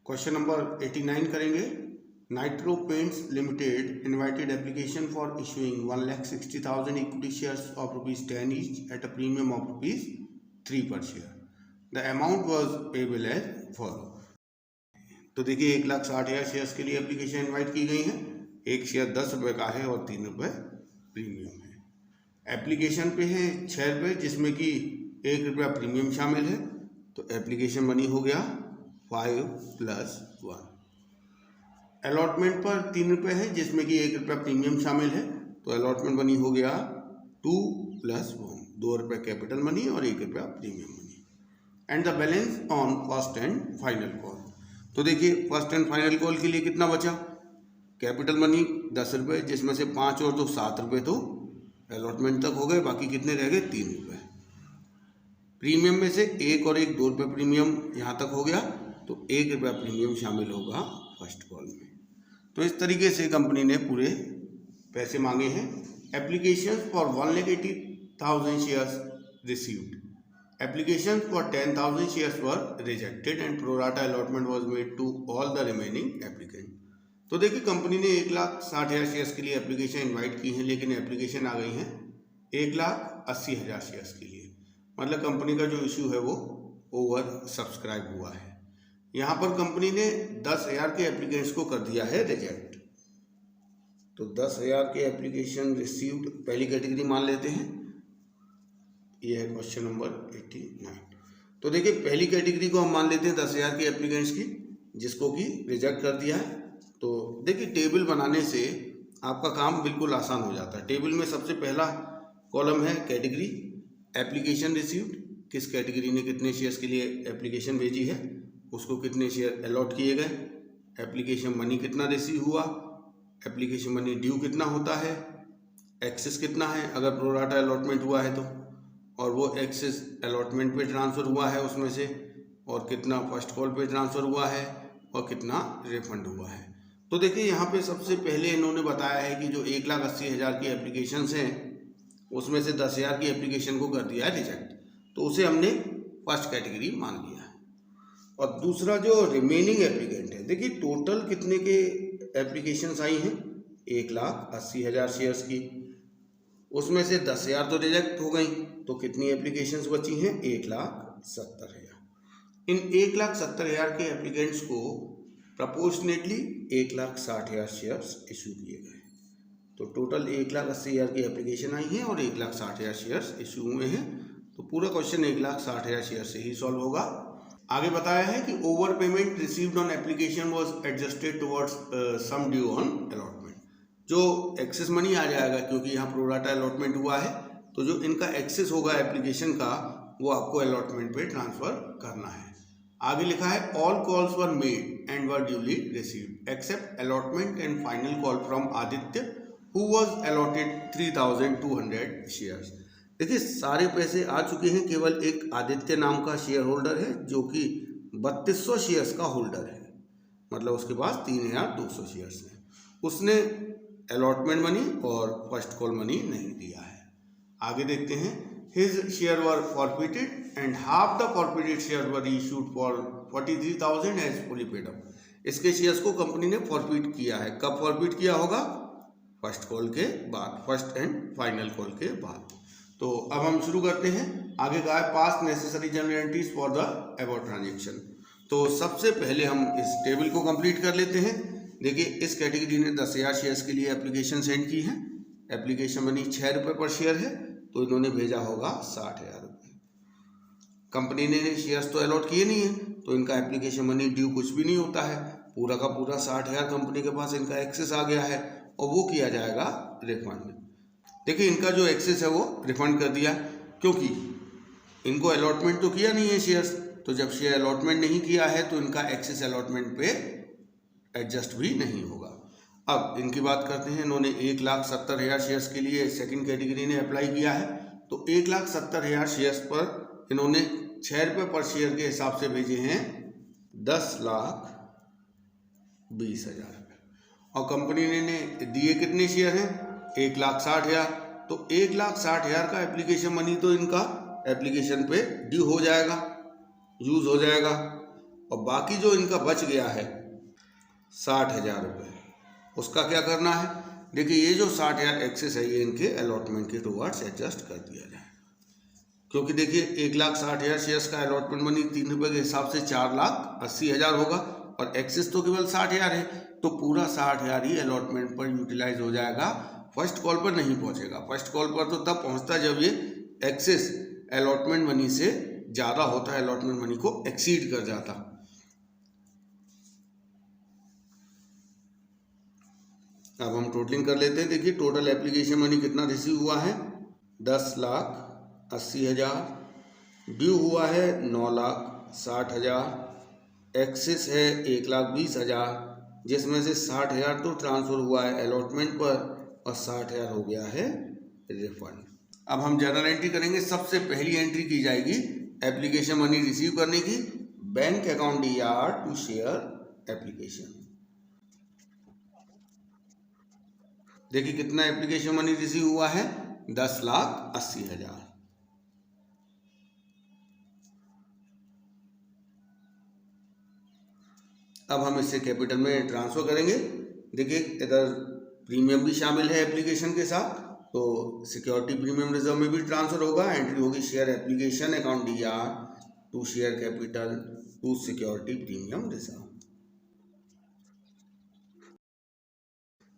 Question number 89 करेंगे। Nitro paints limited invited application for issuing 1,60,000 equity shares of ₹10 each at a premium of ₹3 per share. The amount was payable as follow. तो देखिए 1,60,000 shares के लिए application invite की गई है। एक share 10 रुपये का है और 3 रुपये प्रीमियम है। एप्लीकेशन पे है 6 रुपये, जिसमें कि 1 रुपया प्रीमियम शामिल है। तो एप्लीकेशन मनी हो गया 5 + 1। अलॉटमेंट पर 3 रुपये है, जिसमें कि 1 रुपया प्रीमियम शामिल है। तो अलॉटमेंट मनी हो गया 2 + 1, 2 रुपये कैपिटल मनी और 1 रुपया premium money. And the balance on first and final call. तो देखिए फर्स्ट एंड फाइनल कॉल के लिए कितना बचा। कैपिटल मनी 10 रुपये, जिसमें से 5 और 2 7 रुपये तो अलॉटमेंट तक हो गए, बाकी कितने रह गए 3 रुपये। प्रीमियम में से 1 और 1 2 रुपये प्रीमियम यहाँ तक हो गया, तो 1 रुपया प्रीमियम शामिल होगा फर्स्ट कॉल में। तो इस तरीके से कंपनी ने पूरे पैसे मांगे हैं। Application for 1,80,000 shares received. Applications for 10,000 shares were rejected and pro rata allotment was made to all the remaining applicants. तो देखिए कंपनी ने 1,60,000 शेयर्स के लिए एप्लीकेशन इनवाइट की है, लेकिन एप्लीकेशन आ गई है 1,80,000 शेयर्स के लिए। मतलब कंपनी का जो इशू है वो ओवर सब्सक्राइब हुआ है। यहाँ पर कंपनी ने 10,000 के एप्लीकेंट्स को कर दिया है रिजेक्ट। तो 10,000 के एप्लीकेशन रिसीव्ड पहली कैटेगरी मान लेते हैं। ये है क्वेश्चन नंबर 89। तो देखिए पहली कैटेगरी को हम मान लेते हैं 10,000 के एप्लीकेंट्स की, जिसको कि रिजेक्ट कर दिया है। तो देखिए टेबल बनाने से आपका काम बिल्कुल आसान हो जाता है। टेबल में सबसे पहला कॉलम है कैटेगरी, एप्लीकेशन रिसीव्ड, किस कैटेगरी ने कितने शेयर्स के लिए एप्लीकेशन भेजी है, उसको कितने शेयर अलॉट किए गए, एप्लीकेशन मनी कितना रिसीव हुआ, एप्लीकेशन मनी ड्यू कितना होता है, एक्सेस कितना है अगर प्रो राटा अलॉटमेंट हुआ है तो, और वो एक्सेस अलॉटमेंट पे ट्रांसफ़र हुआ है उसमें से, और कितना फर्स्ट कॉल पे ट्रांसफ़र हुआ है और कितना रिफंड हुआ है। तो देखिए यहाँ पे सबसे पहले इन्होंने बताया है कि जो 1,80,000 की एप्लीकेशंस हैं उसमें से 10,000 की एप्लीकेशन को कर दिया है रिजेक्ट, तो उसे हमने फर्स्ट कैटेगरी मान लिया है। और दूसरा जो रिमेनिंग एप्लीकेंट है, देखिए टोटल कितने के एप्लीकेशंस आई हैं 1,80,000 शेयर्स की, उसमें से 10,000 तो रिजेक्ट हो गई, तो कितनी एप्लीकेशंस बची हैं 1,70,000। इन 1,70,000 के एप्लीकेंट्स को प्रपोर्शनेटली 1,60,000 शेयर्स इशू किए गए। तो टोटल 1,80,000 की एप्लीकेशन आई हैं और 1,60,000 शेयर्स इशू हुए हैं। तो पूरा क्वेश्चन 1,60,000 शेयर से ही सॉल्व होगा। आगे बताया है कि over payment received on application was adjusted towards sum due on allotment. जो एक्सेस मनी आ जाएगा, क्योंकि यहाँ प्रो राटा अलॉटमेंट हुआ है, तो जो इनका एक्सेस होगा एप्लीकेशन का वो आपको अलॉटमेंट पे ट्रांसफ़र करना है। आगे लिखा है all calls were made and were duly received accept allotment and final call from Aditya who was allotted 3,200 shares. देखिए सारे पैसे आ चुके हैं, केवल एक आदित्य नाम का शेयर होल्डर है जो कि 3,200 शेयर्स का होल्डर है, मतलब उसके पास 3,200 शेयर्स हैं। उसने अलॉटमेंट मनी और फर्स्ट कॉल मनी नहीं दिया है। आगे देखते हैं his share were forfeited and half the forfeited share were issued for 43,000 as fully paid up. इसके शेयर्स को कंपनी ने फॉरफिट किया है। कब फॉरफिट किया होगा? फर्स्ट कॉल के बाद, फर्स्ट एंड फाइनल कॉल के बाद। तो अब हम शुरू करते हैं। आगे का है पास necessary general entries for the above transaction. तो सबसे पहले हम इस टेबल को कंप्लीट कर लेते हैं। देखिए इस कैटेगरी ने 10,000 शेयर्स के लिए एप्लीकेशन सेंड की है। एप्लीकेशन मनी 6 रुपये पर शेयर है, तो इन्होंने भेजा होगा 60,000 रुपये। कंपनी ने शेयर्स तो अलॉट किए नहीं है, तो इनका एप्लीकेशन मनी ड्यू कुछ भी नहीं होता है। पूरा का पूरा 60,000 कंपनी के पास इनका एक्सेस आ गया है और वो किया जाएगा रिफंड। देखिए इनका जो एक्सेस है वो रिफंड कर दिया, क्योंकि इनको अलॉटमेंट तो किया नहीं है शेयर्स, तो जब शेयर अलॉटमेंट नहीं किया है तो इनका एक्सेस अलॉटमेंट पे एडजस्ट भी नहीं होगा। अब इनकी बात करते हैं। इन्होंने 1,70,000 शेयर्स के लिए सेकंड कैटेगरी ने अप्लाई किया है। तो 1,70,000 शेयर्स पर इन्होंने 6 रुपये पर शेयर के हिसाब से भेजे हैं 10,20,000 रुपये। और कंपनी ने दिए कितने शेयर हैं 1,60,000। तो 1,60,000 का एप्लीकेशन मनी तो इनका एप्लीकेशन पे ड्यू हो जाएगा, यूज़ हो जाएगा। और बाकी जो इनका बच गया है 60,000 रुपये, उसका क्या करना है। देखिए ये जो 60,000 एक्सेस है ये इनके अलॉटमेंट के टुवर्ड्स एडजस्ट कर दिया जाए, क्योंकि देखिए 1,60,000 शेयर्स का अलॉटमेंट मनी 3 रुपये के हिसाब से 4,80,000 होगा और एक्सेस तो केवल 60,000 है, तो पूरा 60,000 ही अलॉटमेंट पर यूटिलाइज हो जाएगा, फर्स्ट कॉल पर नहीं पहुंचेगा। फर्स्ट कॉल पर तो तब पहुंचता जब ये एक्सेस अलॉटमेंट मनी से ज़्यादा होता है, अलॉटमेंट मनी को एक्सीड कर जाता। अब हम टोटलिंग कर लेते हैं। देखिए टोटल एप्लीकेशन मनी कितना रिसीव हुआ है, 10,80,000। ड्यू हुआ है 9,60,000। एक्सेस है 1,20,000, जिसमें से 60,000 तो ट्रांसफ़र हुआ है अलॉटमेंट पर और 60,000 हो गया है रिफंड। अब हम जर्नल एंट्री करेंगे। सबसे पहली एंट्री की जाएगी एप्लीकेशन मनी रिसीव करने की, bank account DR to share application. देखिए कितना एप्लीकेशन मनी रिसीव हुआ है, 10,80,000। अब हम इसे कैपिटल में ट्रांसफर करेंगे। देखिए इधर प्रीमियम भी शामिल है एप्लीकेशन के साथ, तो सिक्योरिटी प्रीमियम रिजर्व में भी ट्रांसफर होगा। एंट्री होगी share application account DR to share capital to security premium reserve.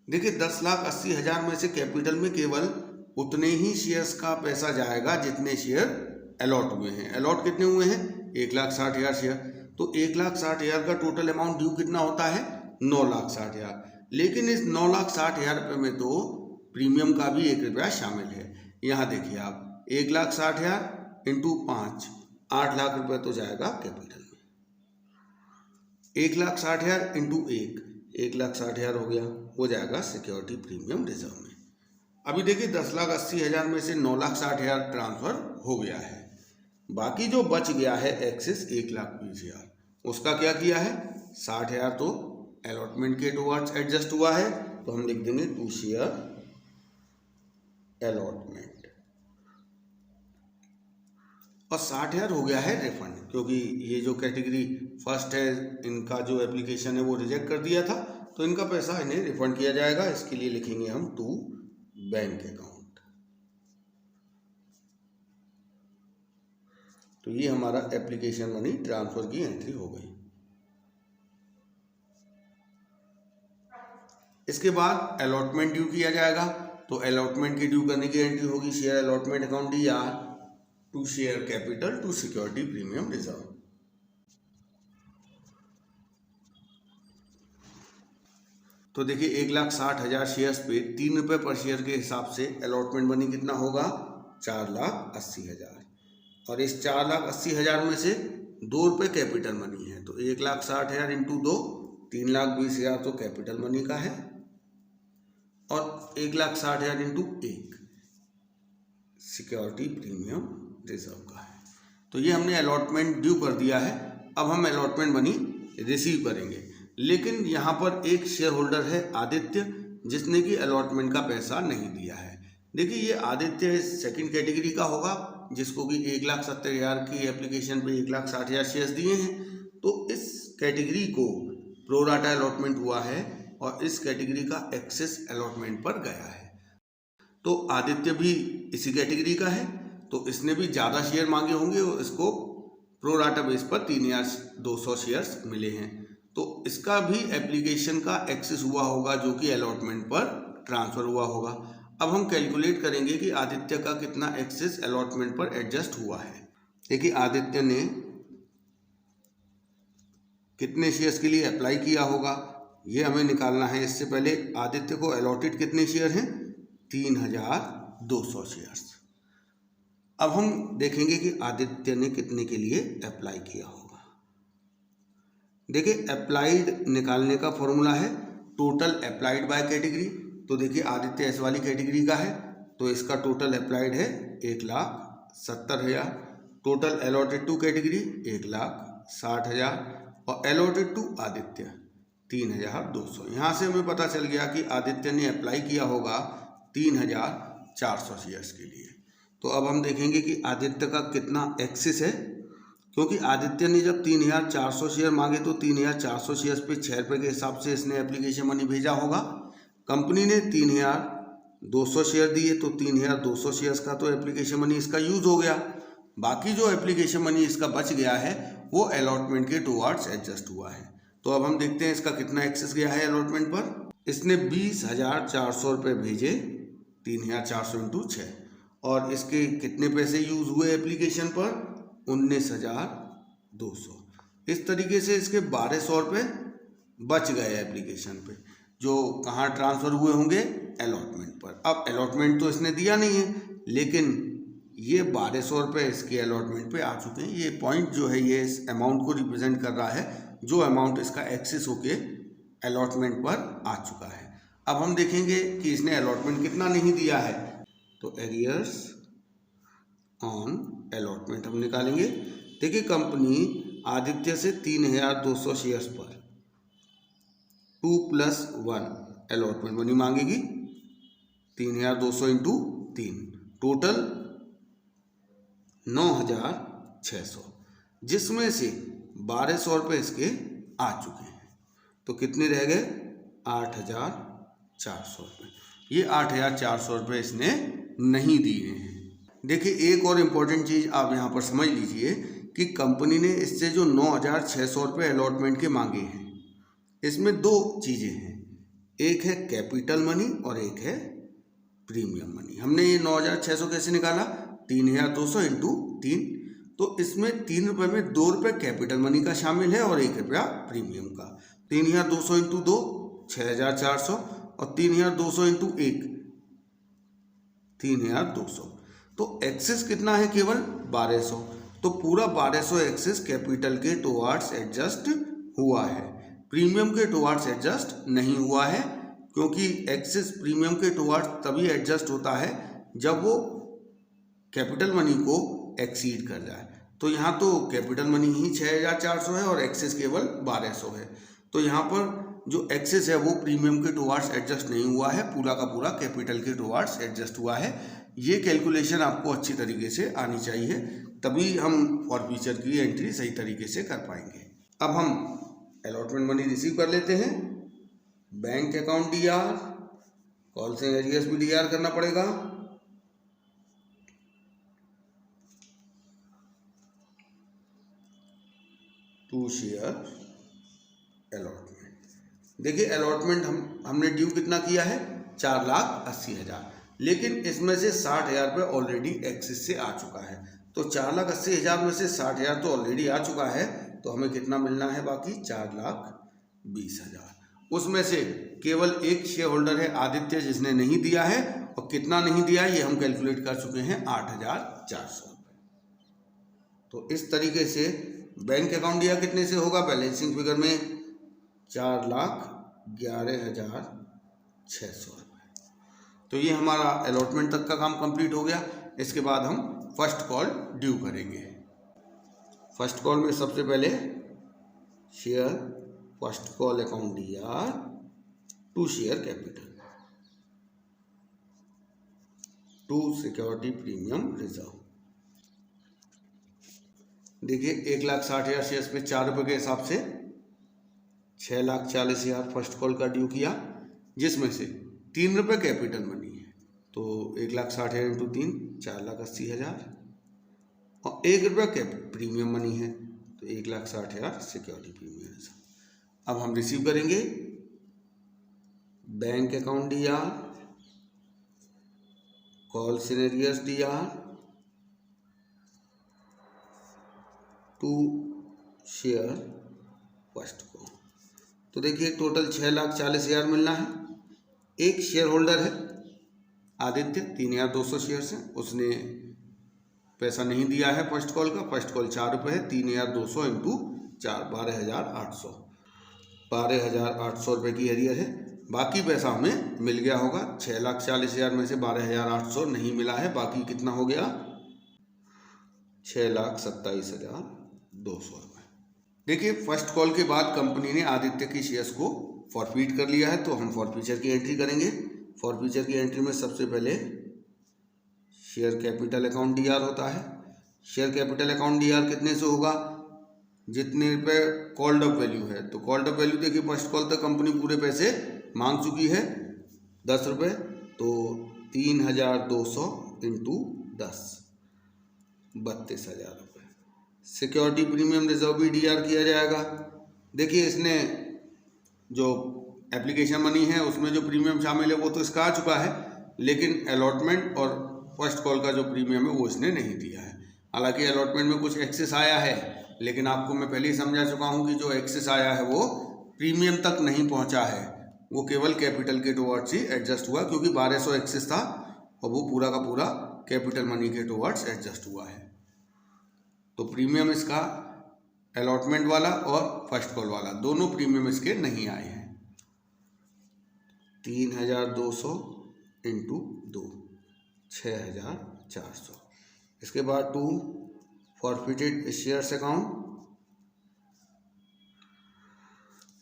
देखिए 10,80,000 में से कैपिटल में केवल उतने ही शेयर्स का पैसा जाएगा जितने शेयर अलॉट हुए हैं। अलॉट कितने हुए हैं, 1,60,000 शेयर, तो 1,60,000 का टोटल अमाउंट ड्यू कितना होता है, 9,60,000। लेकिन इस 9,60,000 रुपये में तो प्रीमियम का भी 1 रुपया शामिल है। यहाँ देखिए आप 1,60,000 इंटू 5, 8 लाख रुपये तो जाएगा कैपिटल में। 1,60,000 इंटू 1,60,000 हो गया, हो जाएगा सिक्योरिटी प्रीमियम रिजर्व में। अभी देखिए 10,80,000 में से 9,60,000 ट्रांसफर हो गया है। बाकी जो बच गया है एक्सेस 1,20,000, उसका क्या किया है, 60,000 तो अलॉटमेंट के टुवर्ड्स एडजस्ट हुआ है, तो हम लिख देंगे टू शेयर अलॉटमेंट, और 60,000 हो गया है रिफंड, क्योंकि ये जो कैटेगरी फर्स्ट है इनका जो एप्लीकेशन है वो रिजेक्ट कर दिया था, तो इनका पैसा इन्हें रिफंड किया जाएगा। इसके लिए लिखेंगे हम टू बैंक अकाउंट। तो ये हमारा एप्लीकेशन मनी ट्रांसफर की एंट्री हो गई। इसके बाद अलॉटमेंट ड्यू किया जाएगा, तो अलॉटमेंट की ड्यू करने की एंट्री होगी share allotment account DR to share capital to security premium reserve. तो देखिए 1,60,000 शेयर्स पे 3 रुपये पर शेयर के हिसाब से अलॉटमेंट मनी कितना होगा, 4,80,000। और इस 4,80,000 में से 2 रुपये कैपिटल मनी है, तो 1,60,000 इंटू 2, 3,20,000 तो कैपिटल मनी का है, और 1,60,000 इंटू 1 सिक्योरिटी प्रीमियम रिजर्व का है। तो ये हमने अलॉटमेंट ड्यू कर दिया है। अब हम अलॉटमेंट मनी रिसीव करेंगे, लेकिन यहाँ पर एक शेयर होल्डर है आदित्य, जिसने कि अलॉटमेंट का पैसा नहीं दिया है। देखिए ये आदित्य सेकंड कैटेगरी का होगा, जिसको कि 1,70,000 की एप्लीकेशन पे 1,60,000 शेयर्स दिए हैं, तो इस कैटेगरी को प्रो राटा अलॉटमेंट हुआ है और इस कैटेगरी का एक्सेस अलॉटमेंट पर गया है। तो आदित्य भी इसी कैटेगरी का है, तो इसने भी ज़्यादा शेयर मांगे होंगे और इसको प्रो राटा बेस पर 3,200 शेयर्स मिले हैं, तो इसका भी एप्लीकेशन का एक्सेस हुआ होगा जो कि अलॉटमेंट पर ट्रांसफ़र हुआ होगा। अब हम कैलकुलेट करेंगे कि आदित्य का कितना एक्सेस अलॉटमेंट पर एडजस्ट हुआ है। देखिए आदित्य ने कितने शेयर्स के लिए अप्लाई किया होगा ये हमें निकालना है। इससे पहले आदित्य को अलॉटेड कितने शेयर हैं, 3,200 शेयर्स। अब हम देखेंगे कि आदित्य ने कितने के लिए अप्लाई किया होगा। देखिए अप्लाइड निकालने का फॉर्मूला है टोटल अप्लाइड बाय कैटेगरी। तो देखिए आदित्य एस वाली कैटेगरी का है, तो इसका टोटल अप्लाइड है 1,70,000। टोटल अलॉटेड टू कैटेगरी 1,60,000 और अलॉटेड टू आदित्य 3,200। यहाँ से हमें पता चल गया कि आदित्य ने अप्लाई किया होगा 3,400 शेयर्स के लिए। तो अब हम देखेंगे कि आदित्य का कितना एक्सेस है, क्योंकि आदित्य ने जब 3400 शेयर मांगे तो 3400 शेयर्स पे 6 रुपये के हिसाब से इसने एप्लीकेशन मनी भेजा होगा। कंपनी ने 3200 शेयर दिए तो 3200 शेयर्स का तो एप्लीकेशन मनी इसका यूज हो गया। बाकी जो एप्लीकेशन मनी इसका बच गया है वो अलॉटमेंट के टुवर्ड्स एडजस्ट हुआ है। तो अब हम देखते हैं इसका कितना एक्सेस गया है अलॉटमेंट पर। इसने 20,400 रुपये भेजे 3,400 इंटू 6 और इसके कितने पैसे यूज हुए एप्लीकेशन पर 19,200। इस तरीके से इसके 1,200 रुपये बच गए एप्लीकेशन पे, जो कहाँ ट्रांसफ़र हुए होंगे अलॉटमेंट पर। अब अलॉटमेंट तो इसने दिया नहीं है, लेकिन ये 1,200 रुपये इसके अलॉटमेंट पे आ चुके हैं। ये पॉइंट जो है ये इस अमाउंट को रिप्रेजेंट कर रहा है जो अमाउंट इसका एक्सेस होके अलॉटमेंट पर आ चुका है। अब हम देखेंगे कि इसने अलॉटमेंट कितना नहीं दिया है, तो एरियर्स ऑन अलॉटमेंट हम निकालेंगे। देखिए कंपनी आदित्य से 3,200 शेयर्स पर 2+1 अलॉटमेंट मनी मांगेगी। 3,200 इंटू 3 टोटल 9,600, जिसमें से 1,200 रुपये इसके आ चुके हैं। तो कितने रह गए 8,400 रुपये। ये 8,400 रुपये इसने नहीं दिए हैं। देखिए एक और इम्पोर्टेंट चीज़ आप यहाँ पर समझ लीजिए कि कंपनी ने इससे जो 9,600 रुपये अलॉटमेंट के मांगे हैं, इसमें 2 चीज़ें हैं, एक है कैपिटल मनी और एक है प्रीमियम मनी। हमने ये 9,600 कैसे निकाला, 3,200 इंटू 3, तो इसमें 3 रुपये में 2 रुपये कैपिटल मनी का शामिल है और 1 रुपया प्रीमियम का। 3,200 इंटू 2 6,400 और 3,200 इंटू 1 3,200। तो एक्सेस कितना है, केवल 1,200। तो पूरा 1,200 एक्सेस कैपिटल के टुवर्ड्स एडजस्ट हुआ है, प्रीमियम के टुवर्ड्स एडजस्ट नहीं हुआ है, क्योंकि एक्सेस प्रीमियम के टुवर्ड्स तभी एडजस्ट होता है जब वो कैपिटल मनी को एक्सीड कर जाए। तो यहाँ तो कैपिटल मनी ही 6,400 है और एक्सेस केवल 1,200 है। तो यहाँ पर जो एक्सेस है वो प्रीमियम के टुवर्ड्स एडजस्ट नहीं हुआ है, पूरा का पूरा कैपिटल के टुवर्ड्स एडजस्ट हुआ है। ये कैलकुलेशन आपको अच्छी तरीके से आनी चाहिए, तभी हम फॉरफीचर की एंट्री सही तरीके से कर पाएंगे। अब हम अलॉटमेंट मनी रिसीव कर लेते हैं। Bank account DR, calls and arrears भी DR करना पड़ेगा। To share allotment. देखिए अलॉटमेंट हमने ड्यू कितना किया है, 4,80,000, लेकिन इसमें से 60,000 रुपये ऑलरेडी एक्सेस से आ चुका है। तो 4,80,000 में से 60,000 तो ऑलरेडी आ चुका है, तो हमें कितना मिलना है बाकी, 4,20,000। उसमें से केवल एक शेयर होल्डर है आदित्य जिसने नहीं दिया है, और कितना नहीं दिया ये हम कैलकुलेट कर चुके हैं, 8,400 रुपये। तो इस तरीके से बैंक अकाउंट दिया कितने से होगा, बैलेंसिंग फिगर में 4,11,600 रुपये। तो ये हमारा अलॉटमेंट तक का काम कंप्लीट हो गया। इसके बाद हम फर्स्ट कॉल ड्यू करेंगे। फर्स्ट कॉल में सबसे पहले share first call account DR to share capital to security premium reserve. देखिए 1,60,000 शेयर्स पे 4 रुपये के हिसाब से 6,40,000 फर्स्ट कॉल का ड्यू किया, जिसमें से 3 रुपये कैपिटल मनी है। तो 1,60,000 इंटू 3 4,80,000 और 1 रुपया प्रीमियम मनी है, तो 1,60,000 सिक्योरिटी प्रीमियम रिजर्व। अब हम रिसीव करेंगे bank account DR, calls and arrears DR to share first को। तो देखिए टोटल 6,40,000 मिलना है। एक शेयर होल्डर है आदित्य, 3,200 शेयर्स हैं, उसने पैसा नहीं दिया है फर्स्ट कॉल का। फर्स्ट कॉल 4 रुपये है, 3,200 इंटू 4 12,800, 12,800 रुपये की एरियर है। बाकी पैसा हमें मिल गया होगा। 6,40,000 में से 12,800 नहीं मिला है, बाकी कितना हो गया, 6,27,200 रुपये। देखिए फर्स्ट कॉल के बाद कंपनी ने आदित्य की शेयर्स को फॉरफीट कर लिया है, तो हम फॉरफीचर की एंट्री करेंगे। फॉरफीचर की एंट्री में सबसे पहले शेयर कैपिटल अकाउंट DR होता है। शेयर कैपिटल अकाउंट डीआर कितने से होगा, जितने पे कॉल्ड अप वैल्यू है। तो कॉल्ड अप वैल्यू देखिए फर्स्ट कॉल तक कंपनी पूरे पैसे मांग चुकी है 10 रुपये, तो 3200 इंटू 10 32,000 रुपये। सिक्योरिटी प्रीमियम रिजर्व भी डीआर किया जाएगा। देखिए इसने जो एप्लीकेशन मनी है उसमें जो प्रीमियम शामिल है वो तो इसका आ चुका है, लेकिन अलॉटमेंट और फर्स्ट कॉल का जो प्रीमियम है वो इसने नहीं दिया है। हालांकि अलॉटमेंट में कुछ एक्सेस आया है, लेकिन आपको मैं पहले ही समझा चुका हूँ कि जो एक्सेस आया है वो प्रीमियम तक नहीं पहुँचा है, वो केवल कैपिटल के टुवर्ड्स ही एडजस्ट हुआ, क्योंकि 1200 एक्सेस था और वो पूरा का पूरा कैपिटल मनी के टुवर्ड्स एडजस्ट हुआ है। तो प्रीमियम इसका अलॉटमेंट वाला और फर्स्ट कॉल वाला दोनों प्रीमियम इसके नहीं आए हैं। 3200 इंटू 2 6400। इसके बाद 2 forfeited shares account.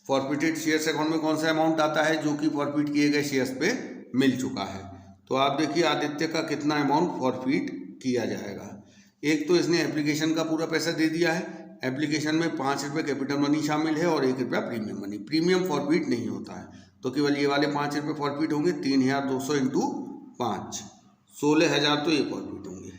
Forfeited shares account में कौन सा अमाउंट आता है, जो कि फॉरफिट किए गए शेयर्स पे मिल चुका है। तो आप देखिए आदित्य का कितना अमाउंट फॉरफिट किया जाएगा। एक तो इसने एप्लीकेशन का पूरा पैसा दे दिया है, एप्लीकेशन में 5 रुपये कैपिटल मनी शामिल है और 1 रुपया प्रीमियम मनी। प्रीमियम फॉरफिट नहीं होता है, तो केवल ये वाले 5 रुपये फॉरफिट होंगे। 3200 इंटू 5 16,000 तो ये फॉरफिट होंगे।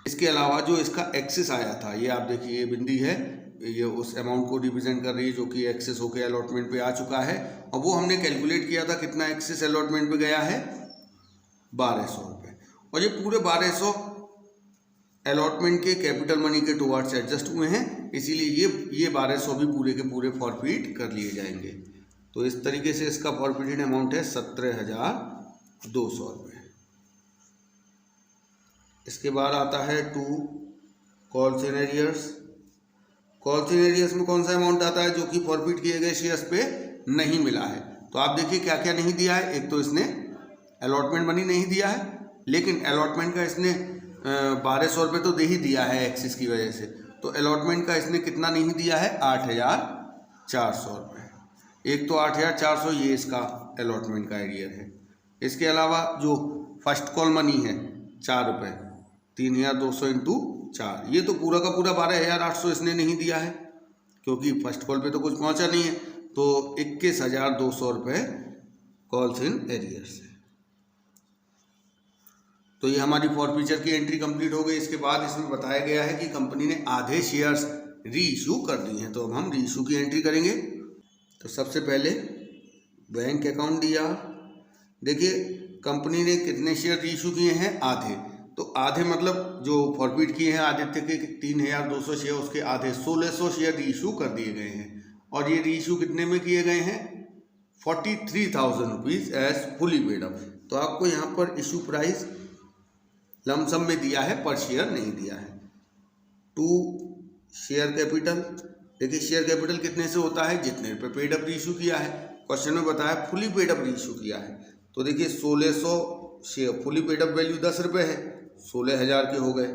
इसके अलावा जो इसका एक्सेस आया था, ये आप देखिए ये बिंदी है, ये उस अमाउंट को रिप्रेजेंट कर रही है जो कि एक्सेस होकर अलॉटमेंट पे आ चुका है, और वो हमने कैलकुलेट किया था कितना एक्सेस अलॉटमेंट पे गया है 1200 रुपये। और ये पूरे 1200 अलॉटमेंट के कैपिटल मनी के टुवर्ड्स एडजस्ट हुए हैं, इसीलिए ये 1200 भी पूरे के पूरे फॉरफिट कर लिए जाएंगे। तो इस तरीके से इसका फॉरफिटेड अमाउंट है 17,200 रुपये। इसके बाद आता है 2 calls in arrears. Calls in arrears में कौन सा अमाउंट आता है जो कि फॉरफिट किए गए शेयर्स पे नहीं मिला है। तो आप देखिए क्या क्या नहीं दिया है। एक तो इसने अलॉटमेंट मनी नहीं दिया है, लेकिन अलॉटमेंट का इसने 1200 रुपये तो दे ही दिया है एक्सेस की वजह से। तो अलॉटमेंट का इसने कितना नहीं दिया है, 8,400 रुपये। एक तो 8,400 ये इसका अलॉटमेंट का एरियर है। इसके अलावा जो फर्स्ट कॉल मनी है 4 रुपये, 3200 इंटू 4, ये तो पूरा का पूरा 12,800 इसने नहीं दिया है, क्योंकि फर्स्ट कॉल पे तो कुछ पहुंचा नहीं है। तो 21,200 रुपये कॉल्स इन एरियर्स है। तो ये हमारी फॉरफीचर की एंट्री कंप्लीट हो गई। इसके बाद इसमें बताया गया है कि कंपनी ने आधे शेयर्स री इशू कर दिए हैं। तो अब हम री इशू की एंट्री करेंगे। तो सबसे पहले बैंक अकाउंट दिया। देखिए कंपनी ने कितने शेयर री इशू किए हैं, आधे। तो आधे मतलब जो फॉरफिट किए हैं आदित्य के 3,200 शेयर, उसके आधे 1600 शेयर री इशू कर दिए गए हैं। और ये री इशू कितने में किए गए हैं, 43,000 rupees as fully paid up. तो आपको यहाँ पर इशू प्राइस लमसम में दिया है, पर शेयर नहीं दिया है। 2 शेयर कैपिटल। देखिए शेयर कैपिटल कितने से होता है, जितने रुपये पेड अप री इशू किया है। क्वेश्चन में बताया फुली पेड अप री इशू किया है। तो देखिए 1600 share, fully paid up value 10 रुपये है, 16,000 के हो गए।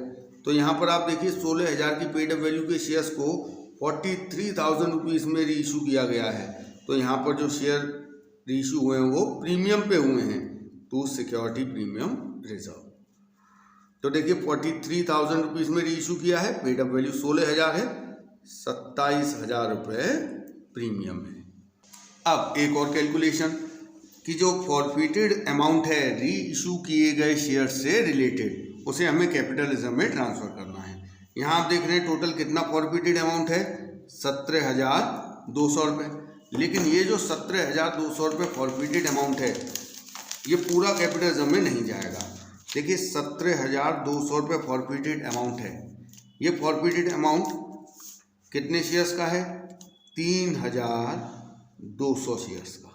तो यहाँ पर आप देखिए 16,000 की पेड अप वैल्यू के शेयर्स को 43,000 रुपीज़ में री इशू किया गया है। तो यहाँ पर जो शेयर री इशू हुए हैं वो प्रीमियम पे हुए हैं, टू सिक्योरिटी प्रीमियम रिजर्व। तो देखिए 43,000 रुपीज़ में री इशू किया है, पेड अप वैल्यू 16,000 है, 27,000 रुपये प्रीमियम है। अब एक और कैलकुलेशन कि जो फॉरफिटेड अमाउंट है री इशू किए गए शेयर से रिलेटेड, उसे हमें कैपिटलिज्म में ट्रांसफ़र करना है। यहाँ आप देख रहे हैं टोटल कितना फॉरफिटेड अमाउंट है, 17,200 रुपये। लेकिन ये जो 17,200 रुपये फॉरफिटेड अमाउंट है ये पूरा कैपिटलिज्म में नहीं जाएगा। देखिए 17,200 रुपये फॉरफिटेड अमाउंट है। ये फॉरफिटेड अमाउंट कितने शेयर्स का है, 3,200 शेयर्स का।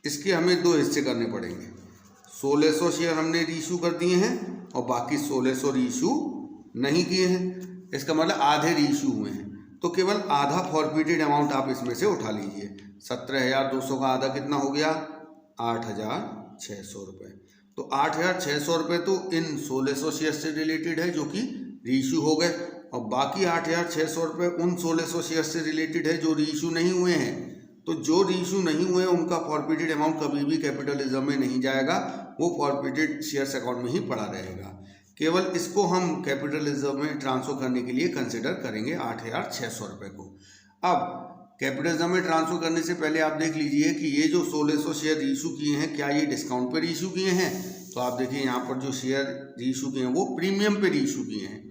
इसके हमें 2 हिस्से करने पड़ेंगे। 1600 शेयर हमने रीइशू कर दिए हैं और बाकी 1600 रीइशू नहीं किए हैं। इसका मतलब आधे रीइशू हुए हैं। तो केवल आधा फॉरफिटेड अमाउंट आप इसमें से उठा लीजिए। 17,200 का आधा कितना हो गया, 8,600 रुपये। तो 8,600 रुपये तो इन 1600 शेयर से रिलेटेड है जो कि रीइशू हो गए, और बाकी 8,600 रुपये उन 1600 शेयर से रिलेटेड है जो रीइशू नहीं हुए हैं। तो जो रीइशू नहीं हुए उनका फॉरफिटेड अमाउंट कभी भी कैपिटलिज्म में नहीं जाएगा, वो फॉरफिटेड शेयर्स अकाउंट में ही पड़ा रहेगा। केवल इसको हम कैपिटल रिजर्व में ट्रांसफर करने के लिए कंसिडर करेंगे 8,600 रुपये को। अब कैपिटल रिजर्व में ट्रांसफर करने से पहले आप देख लीजिए कि ये जो 1600 शेयर रीइशू किए हैं, क्या ये डिस्काउंट पर रीइशू किए हैं? तो आप देखिए यहाँ पर जो शेयर रीइशू किए हैं वो प्रीमियम पे रीइशू किए हैं,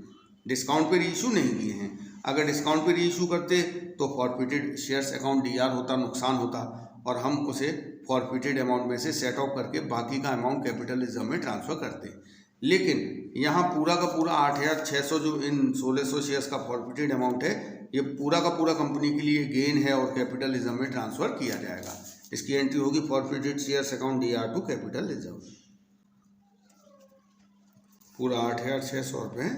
डिस्काउंट पे रीइशू नहीं किए हैं। अगर डिस्काउंट पे रीइशू करते तो फॉरफिटेड शेयर्स अकाउंट DR होता, नुकसान होता, और हम उसे फॉरफिटेड अमाउंट में से सेट ऑफ करके बाकी का अमाउंट कैपिटल रिजर्व में ट्रांसफ़र करते। लेकिन यहाँ पूरा का पूरा 8,600 जो इन 1600 शेयर्स का फॉरफिटेड अमाउंट है, ये पूरा का पूरा कंपनी के लिए गेन है और कैपिटल रिजर्व में ट्रांसफ़र किया जाएगा। इसकी एंट्री होगी forfeited shares account DR to capital reserve. पूरा 8,600 रुपये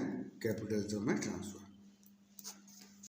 कैपिटल रिजर्व में ट्रांसफर।